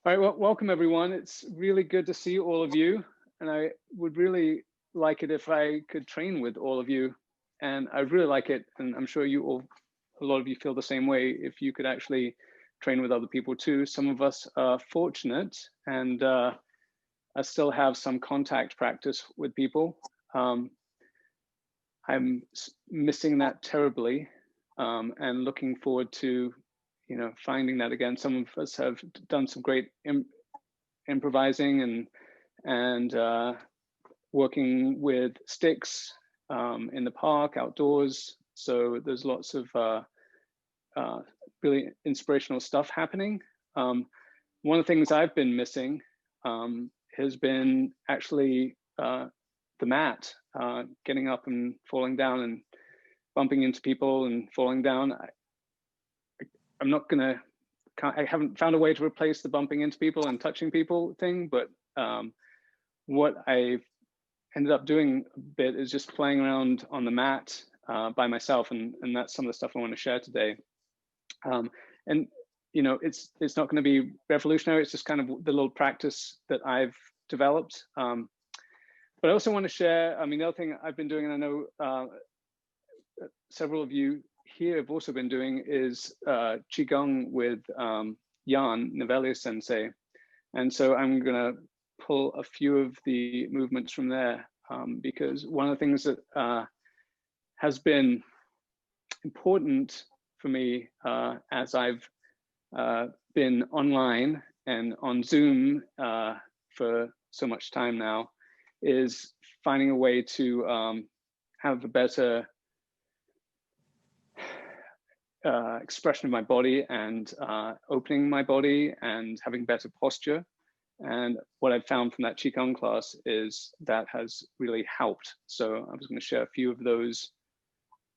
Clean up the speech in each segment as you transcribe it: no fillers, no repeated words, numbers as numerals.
All right, well, welcome everyone. It's really good to see all of you. And I would really like it if I could train with all of you. And I'd really like it, and I'm sure you all, a lot of you feel the same way, if you could actually train with other people too. Some of us are fortunate and I still have some contact practice with people. I'm missing that terribly and looking forward to finding that again. Some of us have done some great improvising and working with sticks in the park, outdoors. So there's lots of really inspirational stuff happening. One of the things I've been missing has been actually the mat, getting up and falling down and bumping into people and falling down. I haven't found a way to replace the bumping into people and touching people thing, but what I've ended up doing a bit is just playing around on the mat by myself, and that's some of the stuff I want to share today. And it's not going to be revolutionary. It's just kind of the little practice that I've developed. But I also want to share, the other thing I've been doing, and I know several of you here have also been doing, is Qigong with Jan Nevelius Sensei. And so I'm going to pull a few of the movements from there because one of the things that has been important for me as I've been online and on Zoom for so much time now is finding a way to have a better expression of my body and opening my body and having better posture. And what I've found from that Qigong class is that has really helped. So I was going to share a few of those,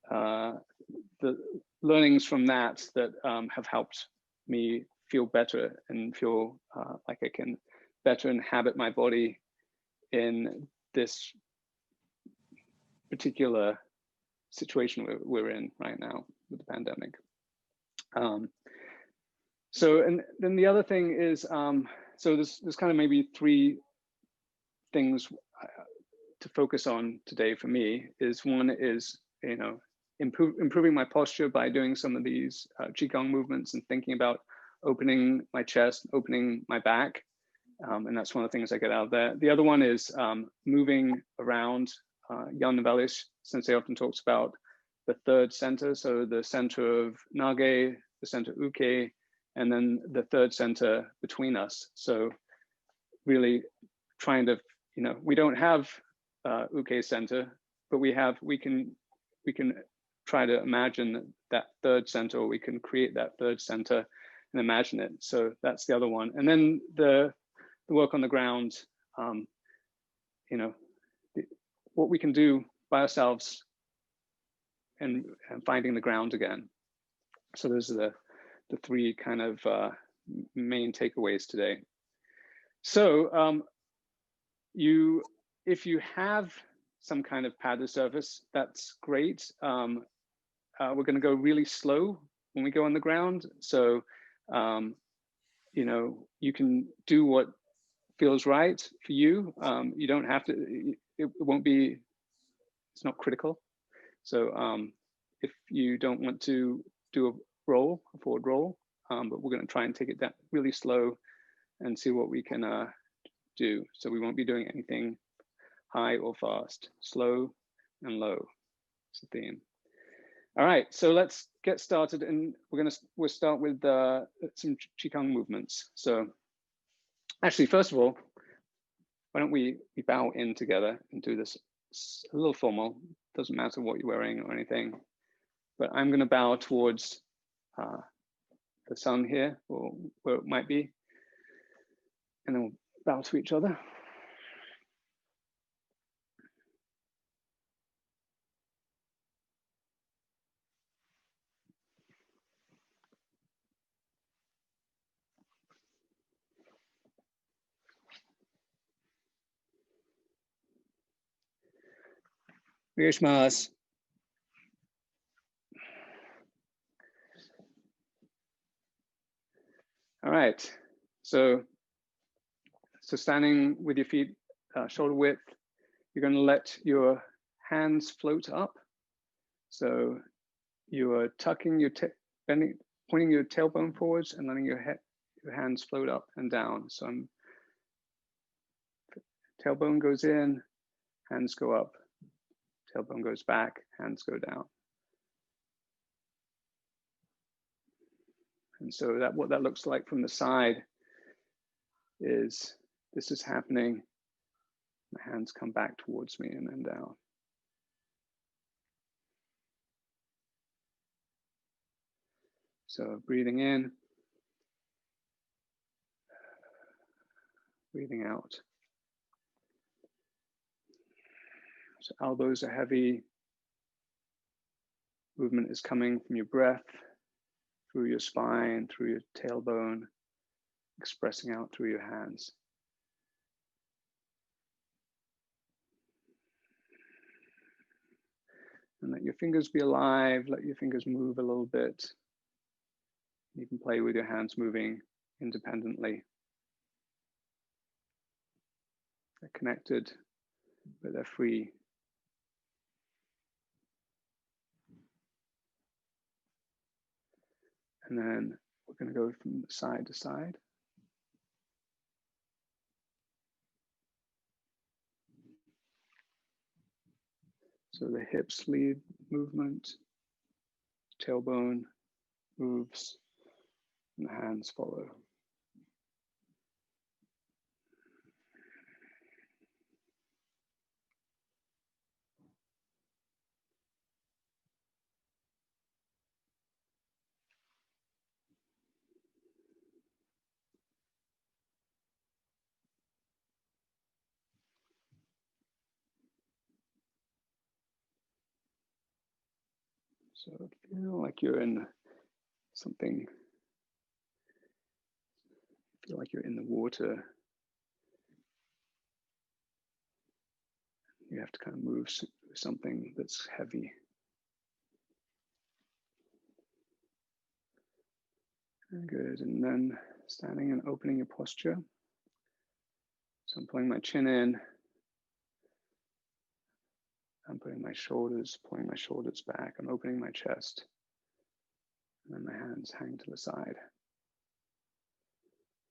the learnings from that have helped me feel better and feel like I can better inhabit my body in this particular situation we're in right now with the pandemic. So, and then the other thing is, so there's kind of maybe three things to focus on today for me. Is one is, improving my posture by doing some of these Qigong movements and thinking about opening my chest, opening my back. And that's one of the things I get out of there. The other one is moving around. Jan Nevelius Sensei often talks about the third center. So the center of Nage, the center Uke, and then the third center between us. So really trying to, we don't have Uke center, but we can try to imagine that third center, or we can create that third center and imagine it. So that's the other one. And then the work on the ground, what we can do by ourselves and finding the ground again. So those are the three kind of main takeaways today. So if you have some kind of padded surface, that's great. We're going to go really slow when we go on the ground. So, you can do what feels right for you. You don't have to, it won't be, it's not critical. So if you don't want to do a forward roll, but we're going to try and take it down really slow and see what we can do. So we won't be doing anything high or fast, slow and low. It's the theme. All right, so let's get started, and we'll start with some Qigong movements. So actually, first of all, why don't we bow in together and do this a little formal. Doesn't matter what you're wearing or anything, but I'm going to bow towards the sun here, or where it might be, and then we'll bow to each other. Rishmas. All right, so So standing with your feet shoulder width, you're going to let your hands float up. So you are tucking your bending, pointing your tailbone forwards and letting your hands float up and down. So tailbone goes in, hands go up, tailbone goes back, hands go down. And so what that looks like from the side is this is happening. My hands come back towards me and then down. So breathing in, breathing out. So elbows are heavy. Movement is coming from your breath, through your spine, through your tailbone, expressing out through your hands. And let your fingers be alive, let your fingers move a little bit. You can play with your hands moving independently. They're connected, but they're free. And then we're going to go from side to side. So the hips lead movement, tailbone moves, and the hands follow. So feel like you're in something, feel like you're in the water. You have to kind of move something that's heavy. Good, and then standing and opening your posture. So I'm pulling my chin in. I'm putting my shoulders, pulling my shoulders back. I'm opening my chest. And then my hands hang to the side.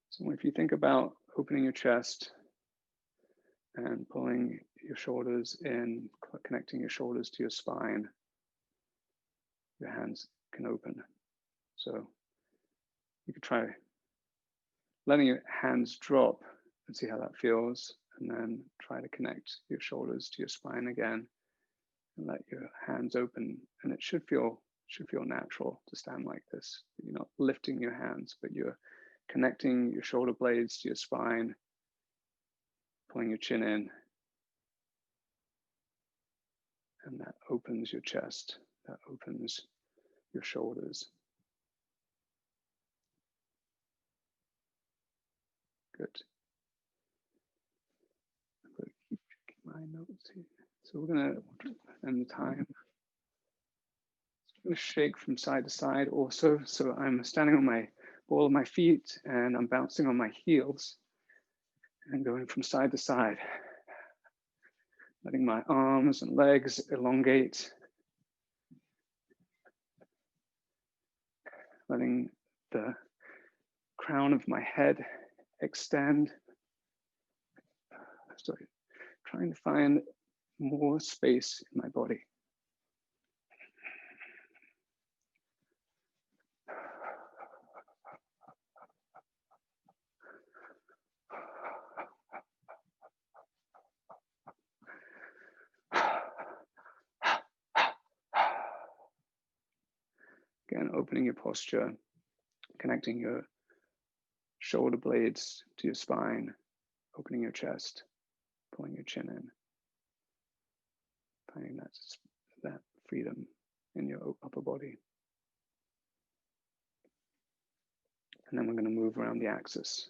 So if you think about opening your chest and pulling your shoulders in, connecting your shoulders to your spine, your hands can open. So you could try letting your hands drop and see how that feels, and then try to connect your shoulders to your spine again and let your hands open. And it should feel natural to stand like this. You're not lifting your hands, but you're connecting your shoulder blades to your spine, pulling your chin in, and that opens your chest, that opens your shoulders. Good. I'm going to keep checking my notes here. So we're going to end the time. I'm going to shake from side to side also. So I'm standing on my ball of my feet and I'm bouncing on my heels and going from side to side, letting my arms and legs elongate, letting the crown of my head extend. So trying to find more space in my body. Again, opening your posture, connecting your shoulder blades to your spine, opening your chest, pulling your chin in, finding that freedom in your upper body. And then we're going to move around the axis.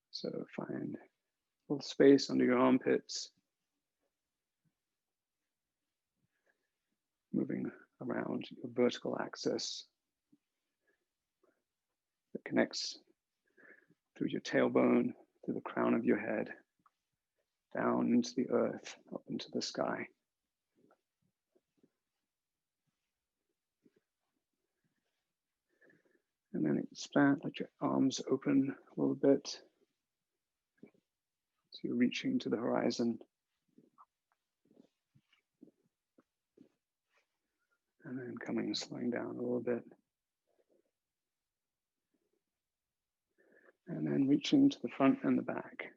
So find a little space under your armpits, moving around your vertical axis, that connects through your tailbone, through the crown of your head, down into the earth, up into the sky. And then expand, let your arms open a little bit. So you're reaching to the horizon. And then slowing down a little bit. And then reaching to the front and the back.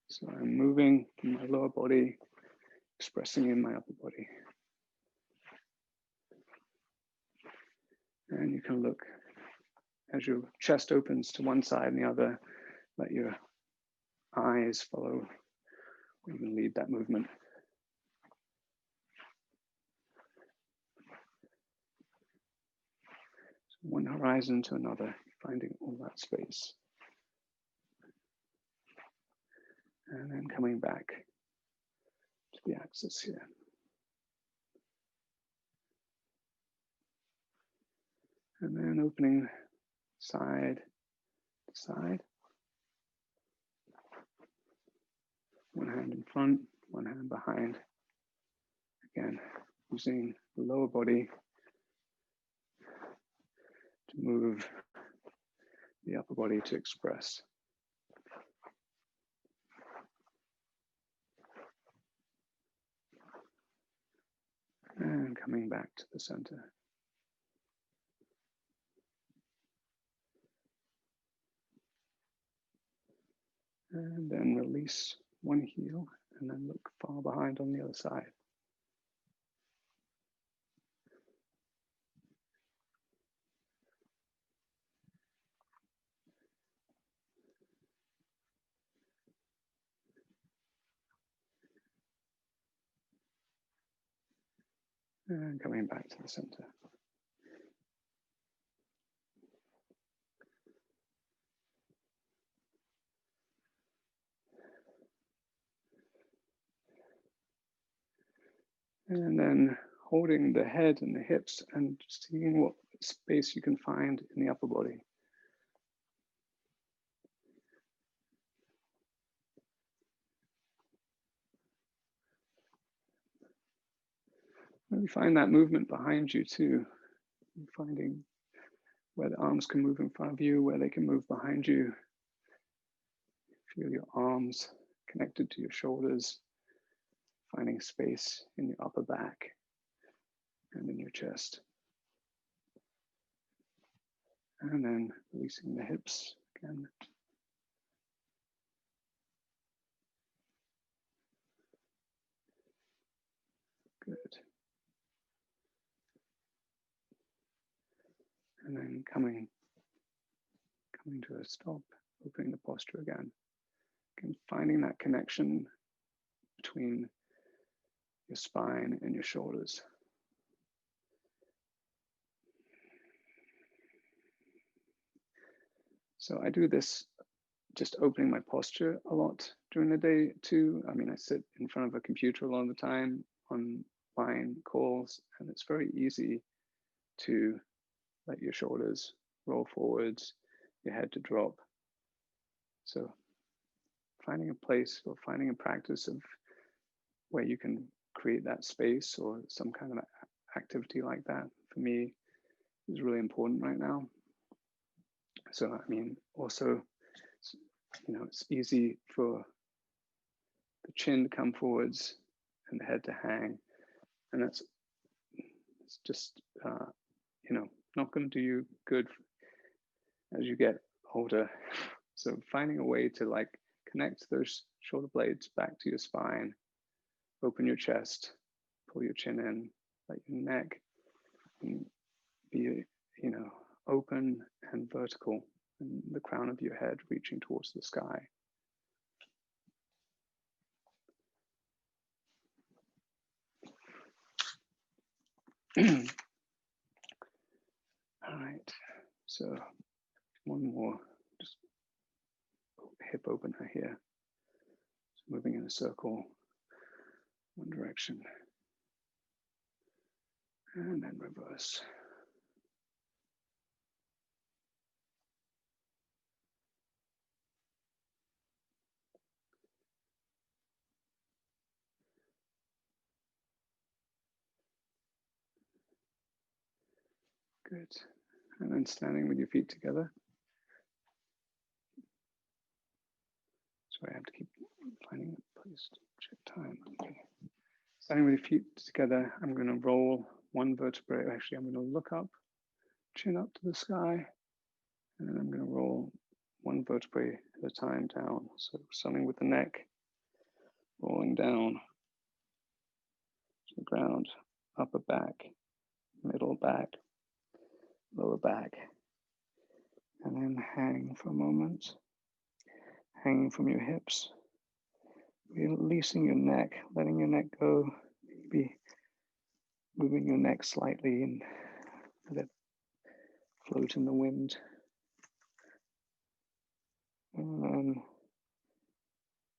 So I'm moving from my lower body, expressing in my upper body. And you can look as your chest opens to one side and the other, let your eyes follow, or even lead that movement. So one horizon to another, finding all that space. And then coming back to the axis here. And then opening side to side. One hand in front, one hand behind. Again, using the lower body to move the upper body to express. And coming back to the center. And then release one heel and then look far behind on the other side. And coming back to the center. And then holding the head and the hips and seeing what space you can find in the upper body. Maybe find that movement behind you too. Finding where the arms can move in front of you, where they can move behind you. Feel your arms connected to your shoulders, finding space in your upper back and in your chest. And then releasing the hips again. Good. And then coming to a stop, opening the posture again. Again, finding that connection between your spine and your shoulders. So I do this just opening my posture a lot during the day too. I mean, I sit in front of a computer a lot of the time on line calls, and it's very easy to let your shoulders roll forwards, your head to drop. So finding a place or finding a practice of where you can create that space or some kind of activity like that, for me, is really important right now. So, I mean, also, you know, it's easy for the chin to come forwards and the head to hang. And it's just, you know, not going to do you good as you get older. So finding a way to like connect those shoulder blades back to your spine, open your chest, pull your chin in, let your neck be, you know, open and vertical, and the crown of your head reaching towards the sky. All right, so one more, just hip opener here. So moving in a circle, one direction, and then reverse. Good. And then standing with your feet together. Sorry, I have to keep finding a place to check time. Okay. Standing with your feet together, I'm going to roll one vertebrae. Actually, I'm going to look up, chin up to the sky, and then I'm going to roll one vertebrae at a time down. So starting with the neck, rolling down to the ground, upper back, middle back, lower back, and then hang for a moment, hanging from your hips, releasing your neck, letting your neck go, maybe moving your neck slightly and let it float in the wind. And then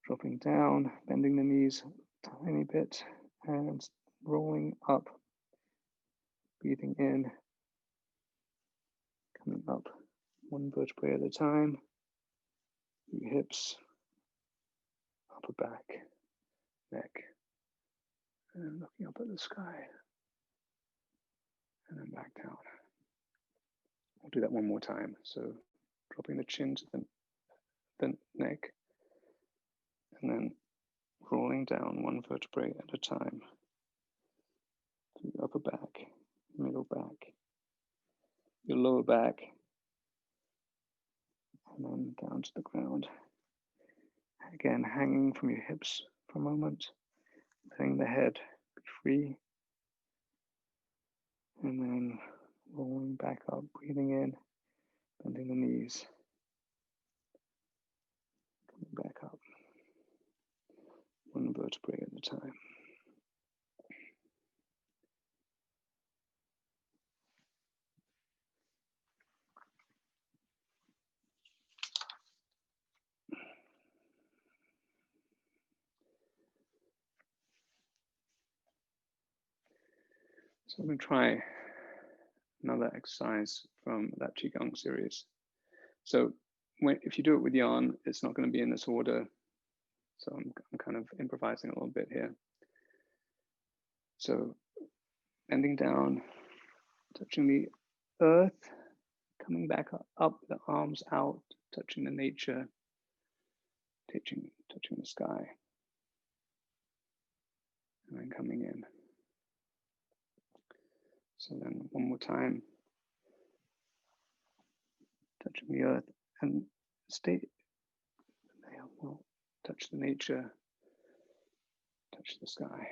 dropping down, bending the knees a tiny bit and rolling up, breathing in, coming up one vertebrae at a time, your hips, upper back, neck, and looking up at the sky, and then back down. We'll do that one more time. So dropping the chin to the neck, and then rolling down one vertebrae at a time to your upper back, middle back, your lower back, and then down to the ground. Again, hanging from your hips for a moment, letting the head be free, and then rolling back up, breathing in, bending the knees, coming back up, one vertebrae at a time. So I'm going to try another exercise from that Qigong series. So if you do it with Jan, it's not going to be in this order. So I'm kind of improvising a little bit here. So bending down, touching the earth, coming back up, the arms out, touching the nature, touching the sky, and then coming in. So then one more time, touching the earth and stay, well, touch the nature, touch the sky.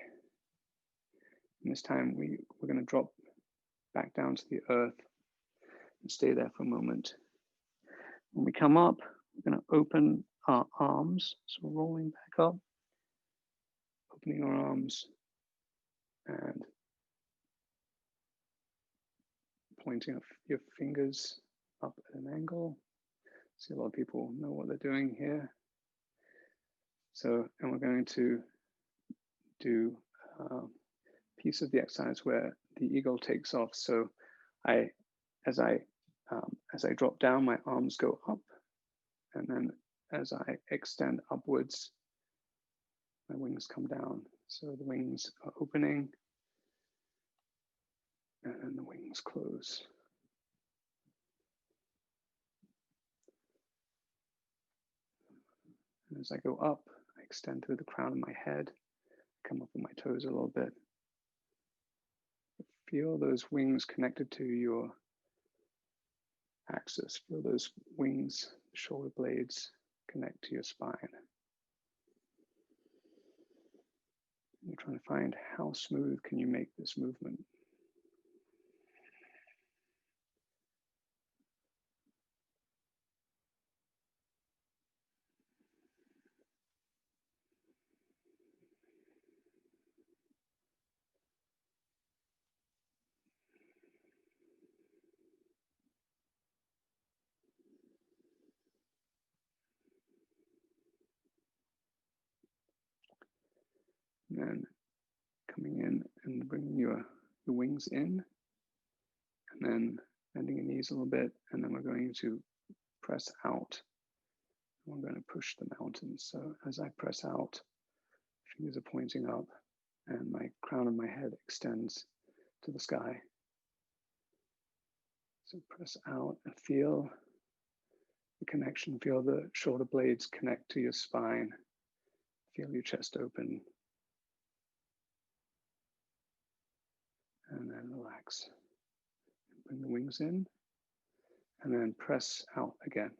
And this time we're going to drop back down to the earth and stay there for a moment. When we come up, we're going to open our arms, so rolling back up, opening our arms and pointing your fingers up at an angle. See, a lot of people know what they're doing here. So, and we're going to do a piece of the exercise where the eagle takes off. So as I drop down, my arms go up, and then as I extend upwards, my wings come down. So the wings are opening, and then the wings close. And as I go up, I extend through the crown of my head, come up on my toes a little bit. Feel those wings connected to your axis. Feel those wings, shoulder blades connect to your spine. You're trying to find how smooth can you make this movement. And then coming in and bringing your wings in, and then bending your knees a little bit, and then we're going to press out. We're going to push the mountains. So as I press out, fingers are pointing up, and my crown of my head extends to the sky. So press out and feel the connection. Feel the shoulder blades connect to your spine. Feel your chest open. And then relax. Bring the wings in. And then press out again.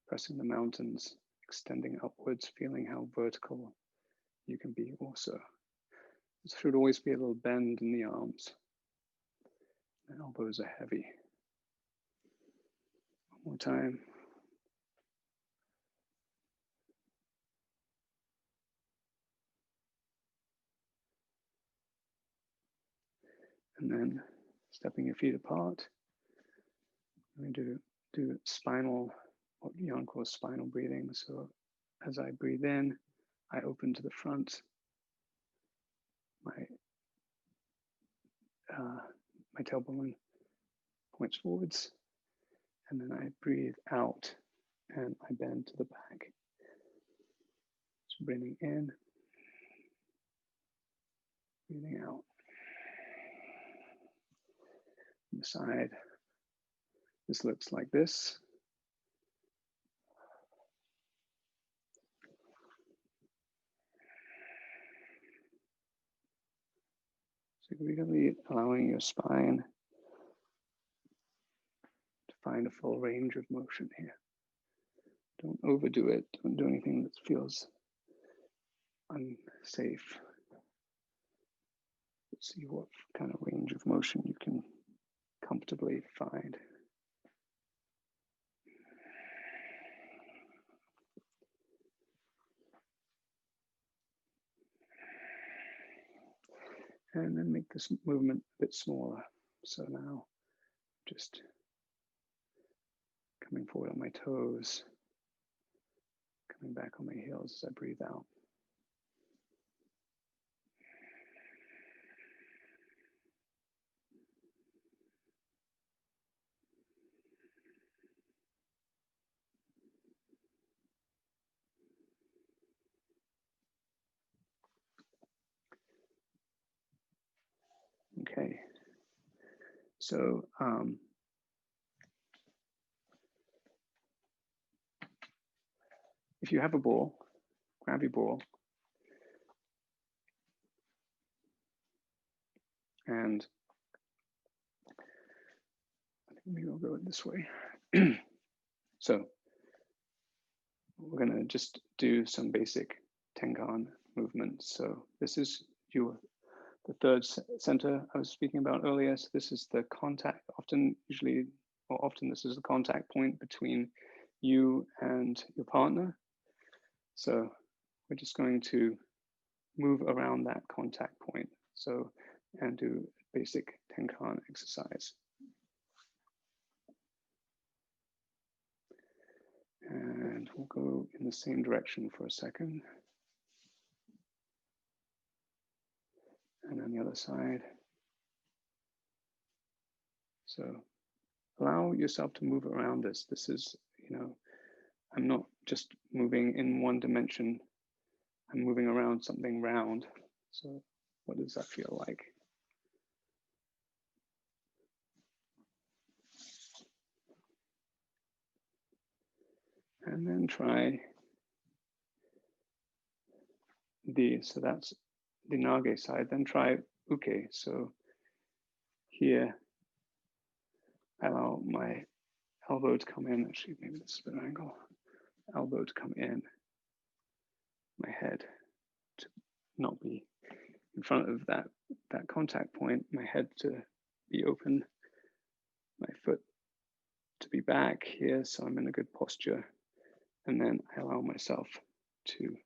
Pressing the mountains, extending upwards, feeling how vertical you can be also. There should always be a little bend in the arms. The elbows are heavy. One more time. And then stepping your feet apart. I'm going to do spinal, what Jan calls spinal breathing. So as I breathe in, I open to the front. My tailbone points forwards. And then I breathe out and I bend to the back. So breathing in, breathing out. On the side, this looks like this. So really allowing your spine to find a full range of motion here. Don't overdo it. Don't do anything that feels unsafe. See what kind of range of motion you can comfortably find. And then make this movement a bit smaller. So now just coming forward on my toes, coming back on my heels as I breathe out. Okay, so if you have a ball, grab your ball and I think maybe I'll go this way. So we're going to just do some basic Tenkan movements. So this is the third center I was speaking about earlier. So this is the contact, often this is the contact point between you and your partner. So we're just going to move around that contact point. So, and do basic Tenkan exercise. And we'll go in the same direction for a second. And on the other side. So allow yourself to move around this. This is, I'm not just moving in one dimension. I'm moving around something round. So what does that feel like? And then try so that's the Nage side, then try Uke. So here, I allow my elbow to come in, actually maybe this is a bit angle, elbow to come in, my head to not be in front of that contact point, my head to be open, my foot to be back here, so I'm in a good posture. And then I allow myself to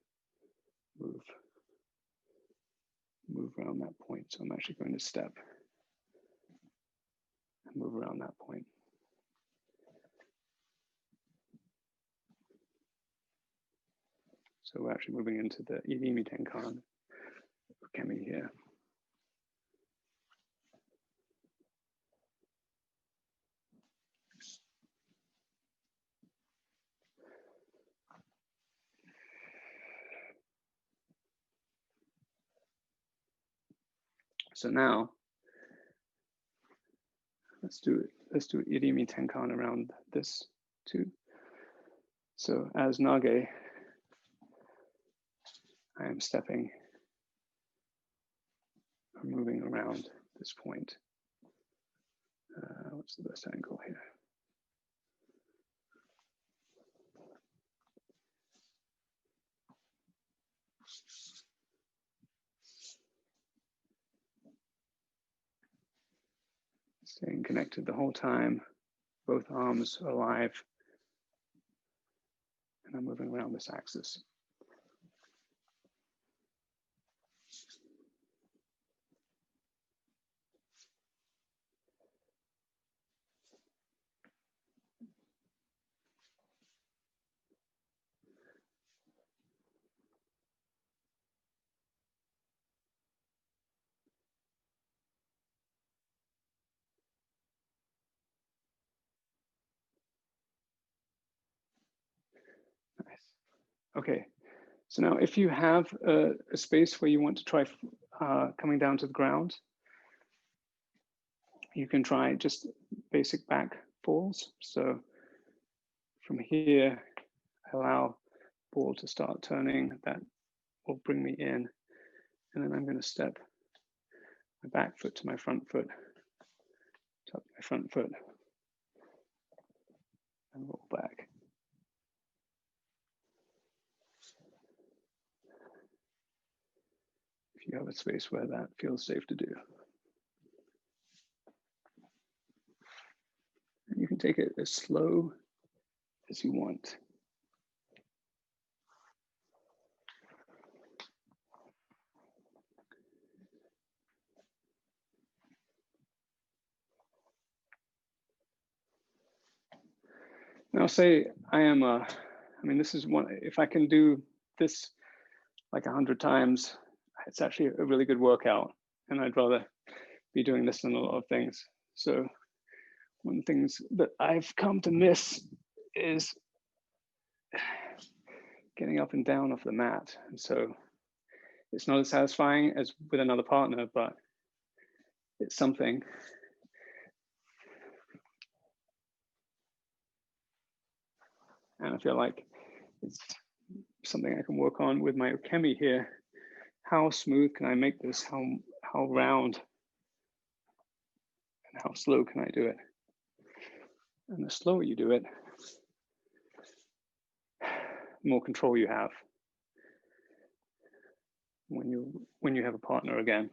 move around that point. So I'm actually going to step and move around that point. So we're actually moving into the Irimi Tenkan, Ukemi here. So now, let's do it let's do Irimi Tenkan around this too. So as Nage, I am stepping or moving around this point. What's the best angle here? Staying connected the whole time, both arms are alive, and I'm moving around this axis. Nice. Okay, so now if you have a space where you want to try coming down to the ground, you can try just basic back falls. So from here, I allow ball to start turning. That will bring me in. And then I'm going to step my back foot to my front foot, tuck my front foot, and roll back. If you have a space where that feels safe to do. And you can take it as slow as you want. Now say I am I mean, this is one, if I can do this like 100 times, it's actually a really good workout, and I'd rather be doing this than a lot of things. So one of the things that I've come to miss is getting up and down off the mat. And so it's not as satisfying as with another partner, but it's something. And I feel like it's something I can work on with my Ukemi here. How smooth can I make this? How round? And how slow can I do it? And the slower you do it, the more control you have when you have a partner again.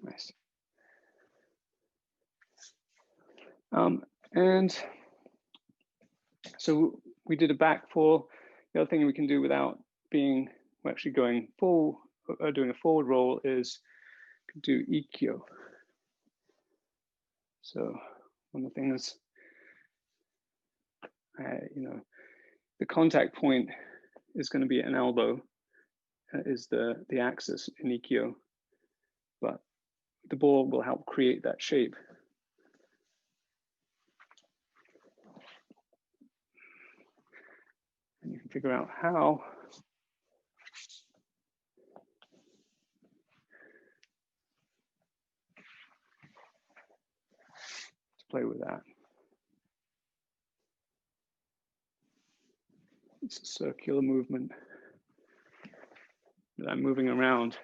Nice. And so we did a back fall. The other thing we can do without being actually going full or doing a forward roll is do Ikkyo. So one of the things, the contact point is going to be an elbow, is the axis in Ikkyo, but the ball will help create that shape. And you can figure out how to play with that. It's a circular movement that I'm moving around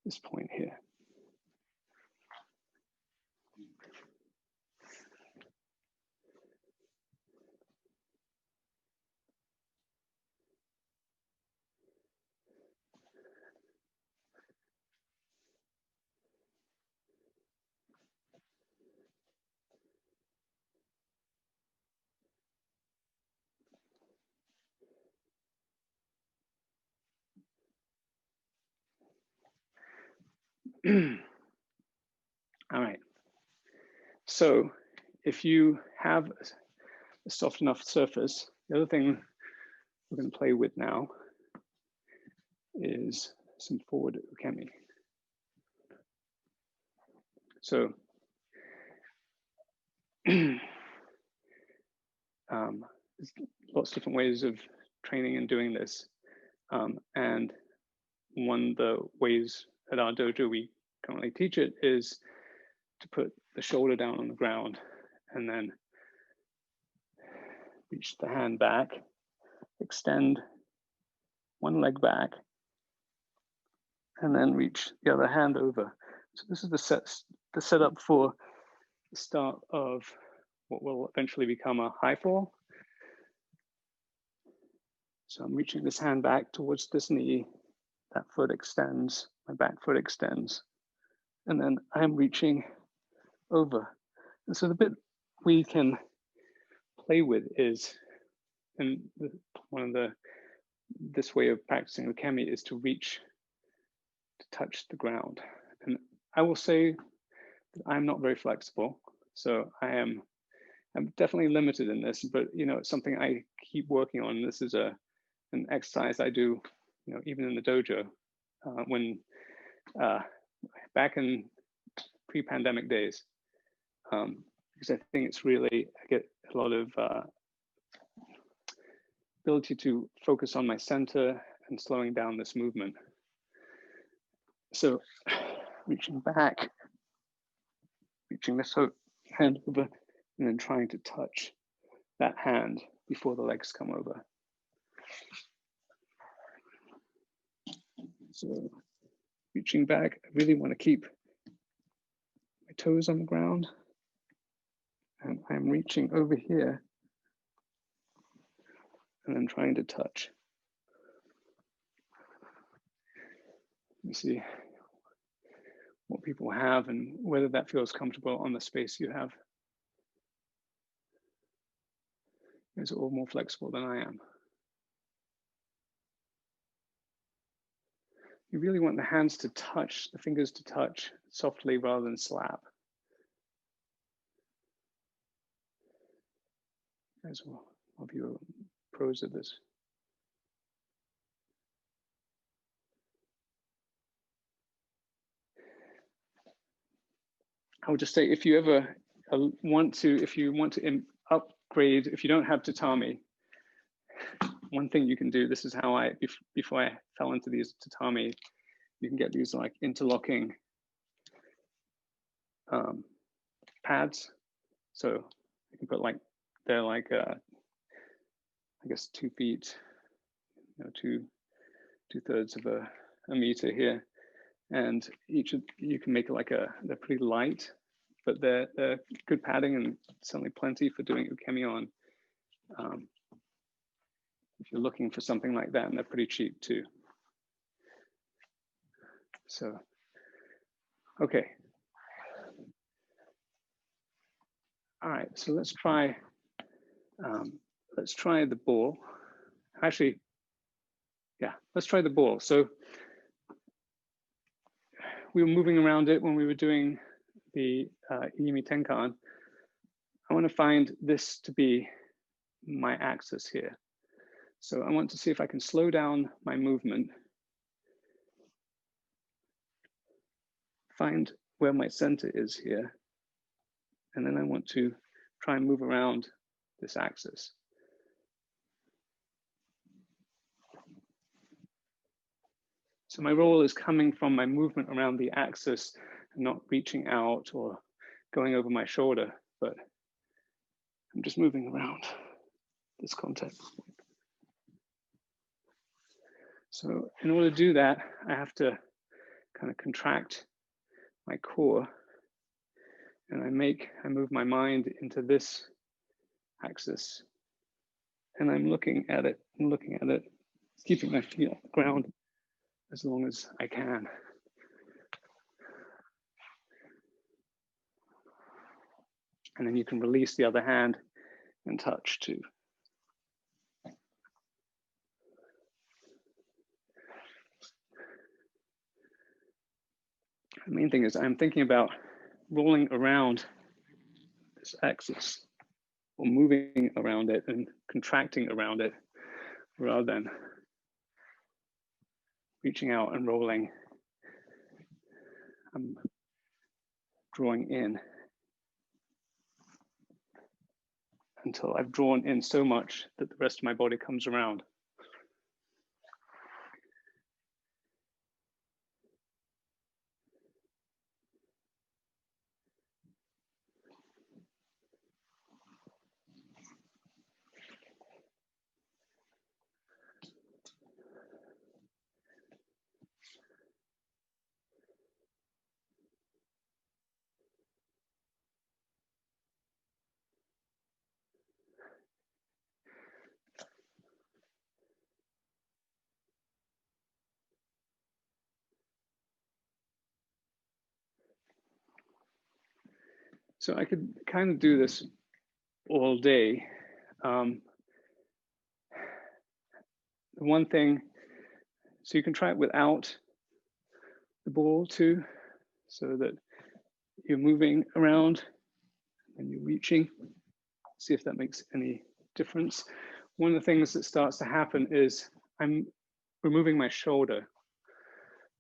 this point here. All right. So if you have a soft enough surface, the other thing we're going to play with now is some forward Ukemi. So there's lots of different ways of training and doing this. And one of the ways at our dojo we currently teach it is to put the shoulder down on the ground and then reach the hand back, extend one leg back, and then reach the other hand over. So this is the setup for the start of what will eventually become a high fall. So I'm reaching this hand back towards this knee, that foot extends, my back foot extends, and then I'm reaching over. And so the bit we can play with is, and this way of practicing Ukemi is to reach, to touch the ground. And I will say that I'm not very flexible, so I'm definitely limited in this, but it's something I keep working on. This is an exercise I do, even in the dojo, when back in pre-pandemic days, because I think it's really, I get a lot of ability to focus on my center and slowing down this movement. So reaching back, reaching this hand over, and then trying to touch that hand before the legs come over. So reaching back, I really want to keep my toes on the ground. And I'm reaching over here and then trying to touch. Let me see what people have and whether that feels comfortable on the space you have. You guys are all more flexible than I am. You really want the hands to touch, the fingers to touch softly rather than slap. You guys will, all of you are pros at this. I would just say, if you ever want to upgrade, if you don't have tatami, one thing you can do, this is how before I fell into these tatami, you can get these like interlocking pads. So you can put they're like, I guess 2 feet, two-thirds of a meter here. And you can make it they're pretty light, but they're good padding and certainly plenty for doing Ukemi on. If you're looking for something like that, and they're pretty cheap too. So, okay. All right, so let's try the ball. Actually, yeah, let's try the ball. So we were moving around it when we were doing the Iyumi Tenkan. I want to find this to be my axis here. So I want to see if I can slow down my movement, find where my center is here, and then I want to try and move around this axis. So my role is coming from my movement around the axis and not reaching out or going over my shoulder, but I'm just moving around this contact point. So in order to do that, I have to kind of contract my core, and I move my mind into this axis, and I'm looking at it, keeping my feet on the ground as long as I can. And then you can release the other hand and touch too. The main thing is I'm thinking about rolling around this axis or moving around it and contracting around it rather than reaching out and rolling. I'm drawing in until I've drawn in so much that the rest of my body comes around. So I could kind of do this all day. The one thing, so you can try it without the ball too, so that you're moving around and you're reaching. See if that makes any difference. One of the things that starts to happen is I'm removing my shoulder.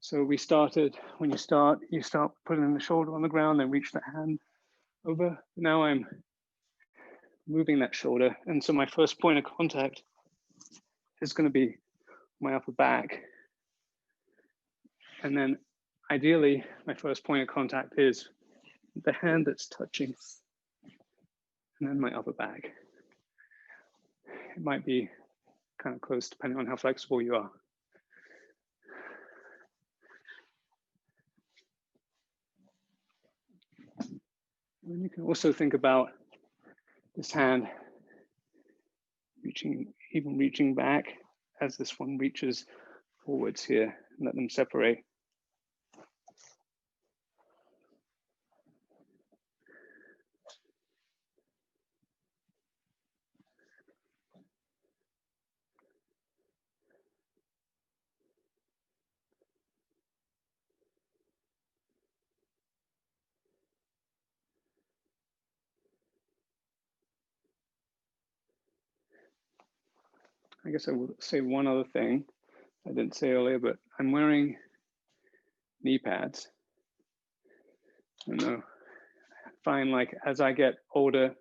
So we started, when you start putting the shoulder on the ground, then reach the hand over. Now I'm moving that shoulder. And so my first point of contact is going to be my upper back. And then ideally, my first point of contact is the hand that's touching, and then my upper back. It might be kind of close depending on how flexible you are. And you can also think about this hand reaching back as this one reaches forwards here, and let them separate. I guess I will say one other thing I didn't say earlier, but I'm wearing knee pads. I don't know, I find like as I get older,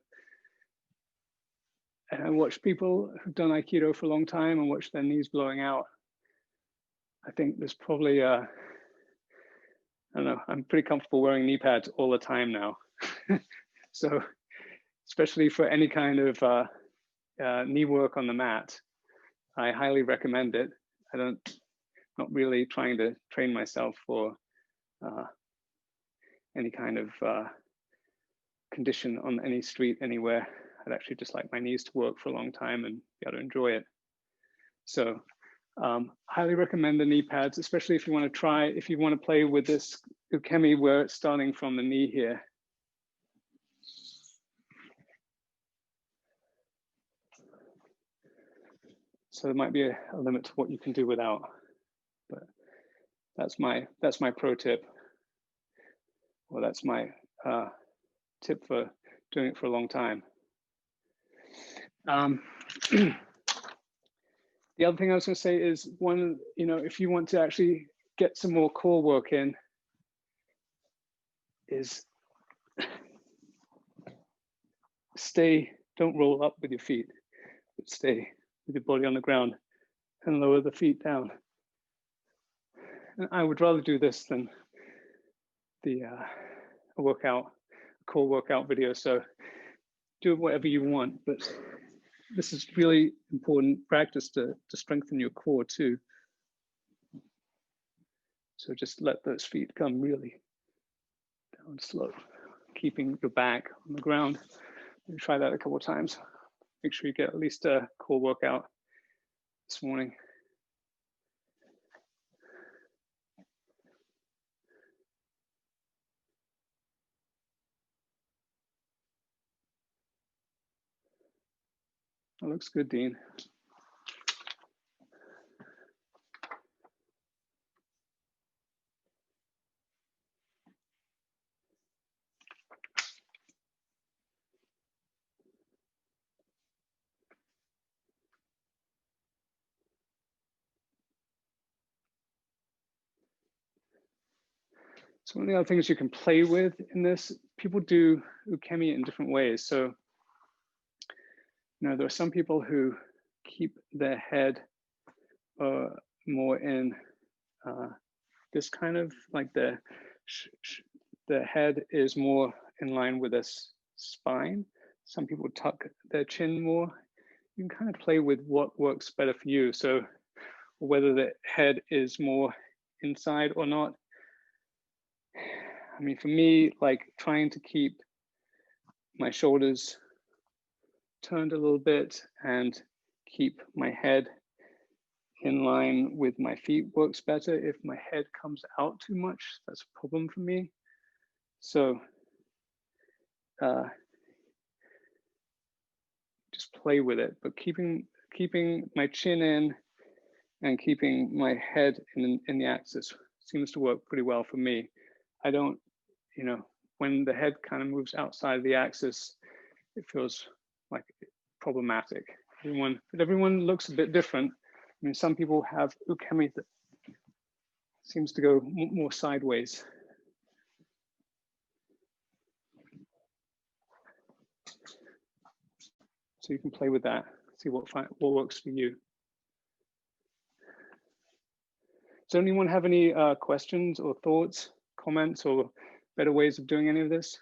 and I watch people who've done Aikido for a long time and watch their knees blowing out, I think there's probably, I don't know, I'm pretty comfortable wearing knee pads all the time now. So, especially for any kind of knee work on the mat, I highly recommend it. Not really trying to train myself for any kind of condition on any street anywhere. I'd actually just like my knees to work for a long time and be able to enjoy it. So highly recommend the knee pads, especially if you want to play with this Ukemi where it's starting from the knee here. So there might be a limit to what you can do without, but that's my pro tip. Well, that's my tip for doing it for a long time. The other thing I was going to say is if you want to actually get some more core work in, is don't roll up with your feet, but stay with your body on the ground and lower the feet down. And I would rather do this than the core workout video. So do whatever you want, but this is really important practice to strengthen your core too. So just let those feet come really down slow, keeping your back on the ground. Maybe try that a couple of times. Make sure you get at least a core workout this morning. That looks good, Dean. So one of the other things you can play with in this, people do Ukemi in different ways. So, there are some people who keep their head more in this kind of like the head is more in line with the spine. Some people tuck their chin more. You can kind of play with what works better for you. So whether the head is more inside or not. I mean, for me, like trying to keep my shoulders turned a little bit and keep my head in line with my feet works better. If my head comes out too much, that's a problem for me. So just play with it, but keeping my chin in and keeping my head in the axis seems to work pretty well for me. I don't, when the head kind of moves outside of the axis, it feels like problematic. Everyone looks a bit different. I mean, some people have Ukemi that seems to go more sideways. So you can play with that, see what works for you. Does anyone have any questions or thoughts, comments, or better ways of doing any of this?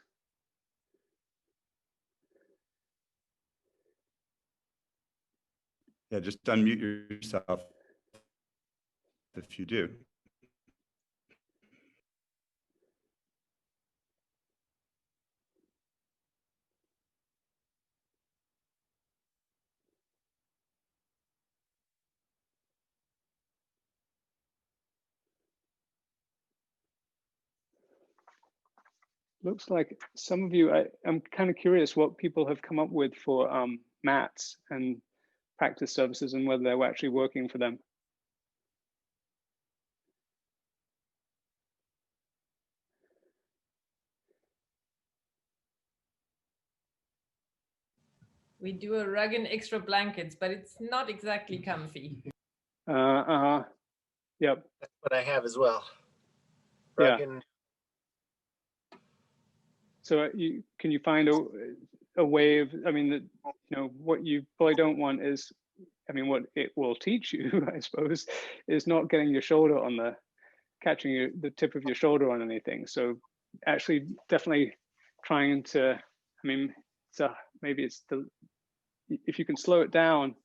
Yeah, just unmute yourself if you do. Looks like some of you, I'm kind of curious what people have come up with for mats and practice services and whether they're actually working for them. We do a rug and extra blankets, but it's not exactly comfy. Yep. That's what I have as well. Rug yeah. And... So can you find a way of, I mean, what you probably don't want is, I mean, what it will teach you, I suppose, is not getting your shoulder on catching the tip of your shoulder on anything. So actually definitely trying to, I mean, maybe it's if you can slow it down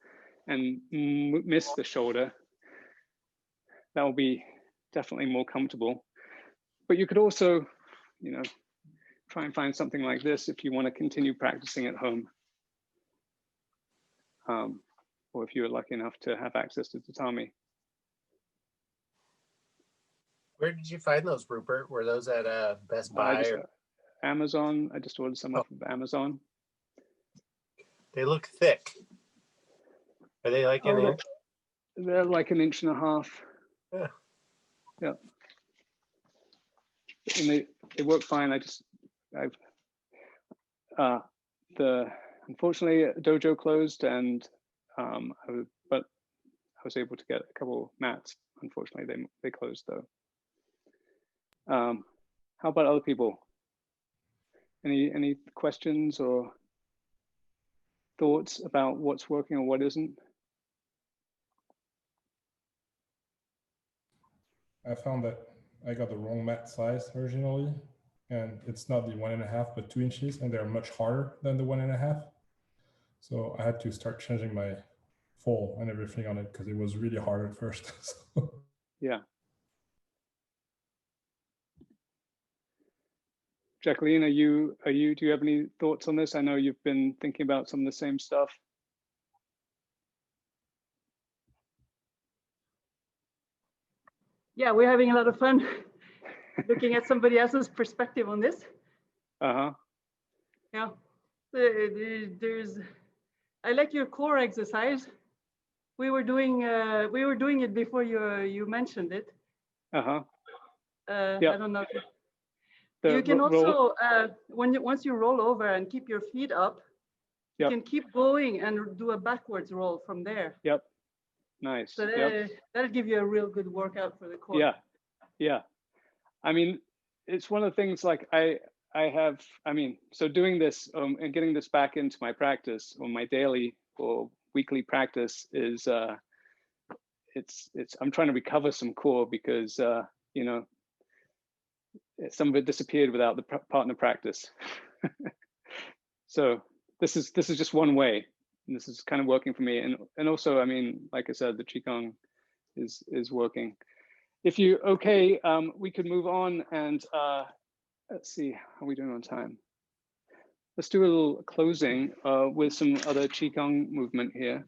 and miss the shoulder, that will be definitely more comfortable. But you could also, try and find something like this if you want to continue practicing at home. Or if you're lucky enough to have access to tatami. Where did you find those, Rupert? Were those at Best Buy? Amazon. I just ordered some off of Amazon. They look thick. Are they like an inch? They're like 1.5 inches. Yeah. Yeah. And they work fine. Unfortunately, dojo closed, and but I was able to get a couple mats. Unfortunately, they closed though. How about other people? Any questions or thoughts about what's working or what isn't? I found that I got the wrong mat size originally, and it's not the 1.5 but 2 inches, and they're much harder than the 1.5. So I had to start changing my fall and everything on it because it was really hard at first. Yeah. Jacqueline, do you have any thoughts on this? I know you've been thinking about some of the same stuff. Yeah, we're having a lot of fun looking at somebody else's perspective on this. Uh-huh. Yeah, I like your core exercise. We were doing it before you mentioned it. Uh-huh. I don't know. You can also once you roll over and keep your feet up, you can keep going and do a backwards roll from there. Yep. Nice. So that'll give you a real good workout for the core. Yeah. Yeah. I mean, it's one of the things like so doing this and getting this back into my practice or my daily or weekly practice is I'm trying to recover some core because you know, some of it disappeared without the partner practice. So this is just one way, and this is kind of working for me. And also, I mean, like I said, the Qigong is working. If you okay, we could move on and let's see, how are we doing on time? Let's do a little closing with some other Qigong movement here.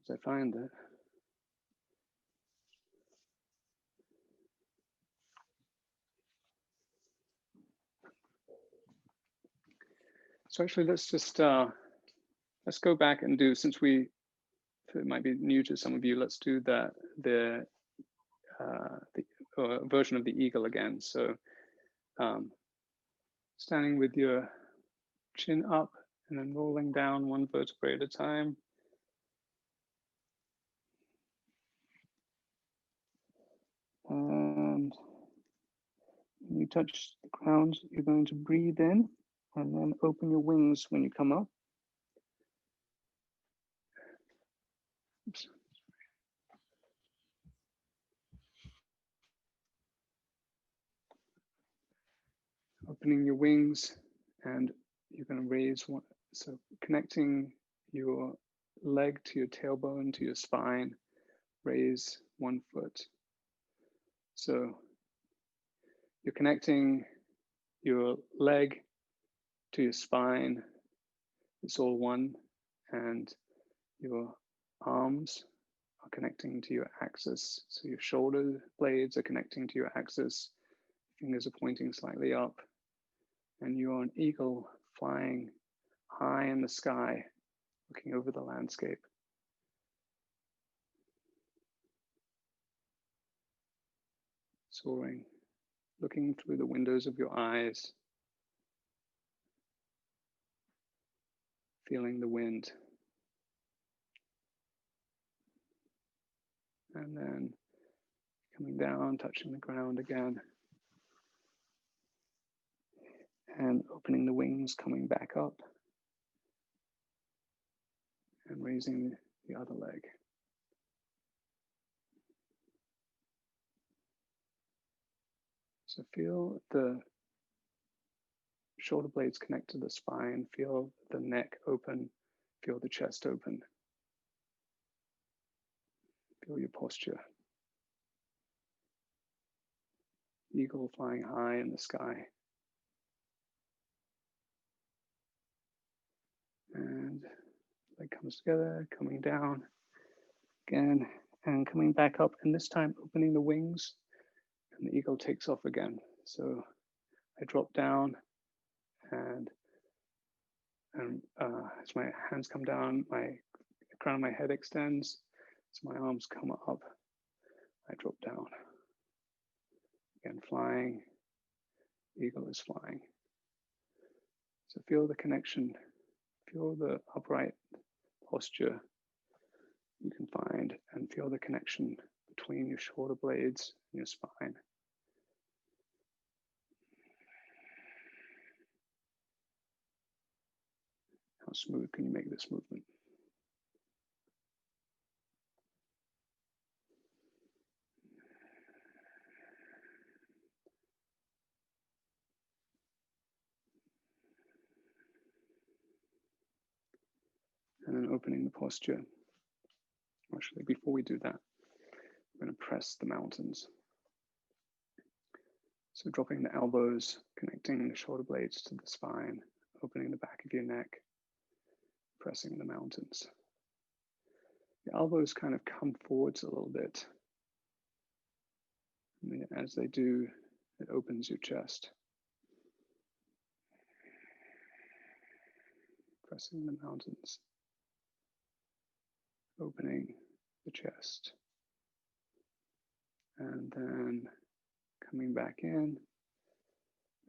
As I find that. So actually, let's just let's go back and do, since it might be new to some of you, let's do the version of the eagle again. So standing with your chin up and then rolling down one vertebrae at a time. And when you touch the ground, you're going to breathe in and then open your wings when you come up. Oops. Opening your wings, and you're going to raise one. So connecting your leg to your tailbone, to your spine, raise one foot. So you're connecting your leg to your spine. It's all one, and your arms are connecting to your axis. So your shoulder blades are connecting to your axis. Fingers are pointing slightly up, and you're an eagle flying high in the sky, looking over the landscape. Soaring, looking through the windows of your eyes, feeling the wind. And then coming down, touching the ground again. And opening the wings, coming back up. And raising the other leg. So feel the shoulder blades connect to the spine, feel the neck open, feel the chest open. Feel your posture. Eagle flying high in the sky. And leg comes together, coming down again, and coming back up, and this time opening the wings, and the eagle takes off again. So I drop down, and as my hands come down, my crown of my head extends, as my arms come up, I drop down. Again, flying, eagle is flying. So feel the connection, feel the upright posture you can find, and feel the connection between your shoulder blades and your spine. How smooth can you make this movement? And then opening the posture. Actually, before we do that, we're going to press the mountains. So dropping the elbows, connecting the shoulder blades to the spine, opening the back of your neck, pressing the mountains. The elbows kind of come forwards a little bit. And as they do, it opens your chest. Pressing the mountains, opening the chest. And then coming back in,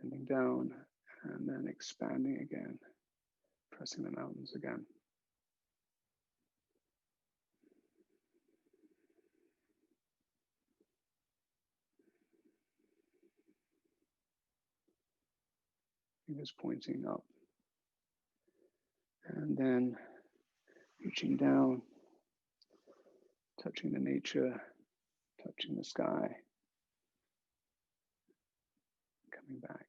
bending down, and then expanding again, pressing the mountains again. fingers pointing up. And then reaching down, touching the nature, touching the sky, coming back.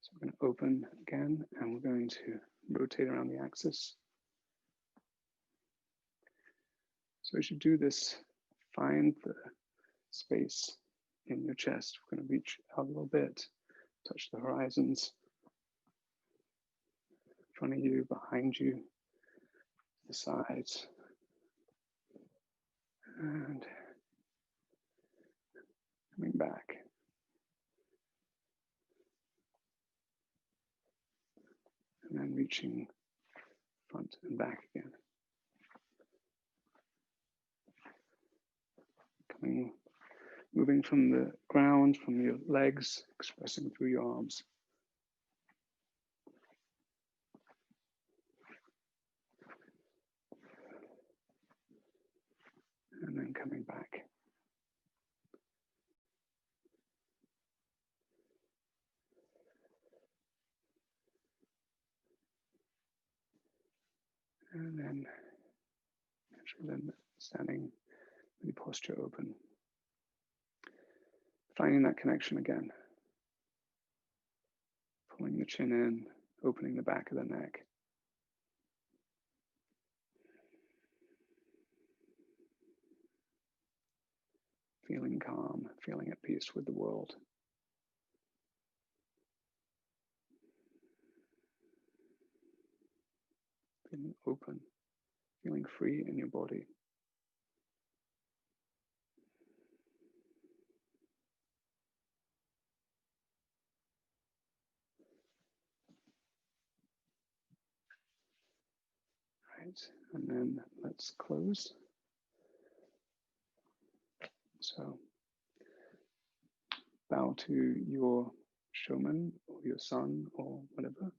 So we're going to open again, and we're going to rotate around the axis. So as you do this, find the space in your chest. We're going to reach out a little bit, touch the horizons, in front of you, behind you, the sides, and coming back. And then reaching front and back again. Moving from the ground, from your legs, expressing through your arms. And then coming back. And then standing with your posture open. Finding that connection again. Pulling the chin in, opening the back of the neck. Feeling calm, feeling at peace with the world. Feeling open, feeling free in your body. Right, and then let's close. So bow to your showman or your son or whatever.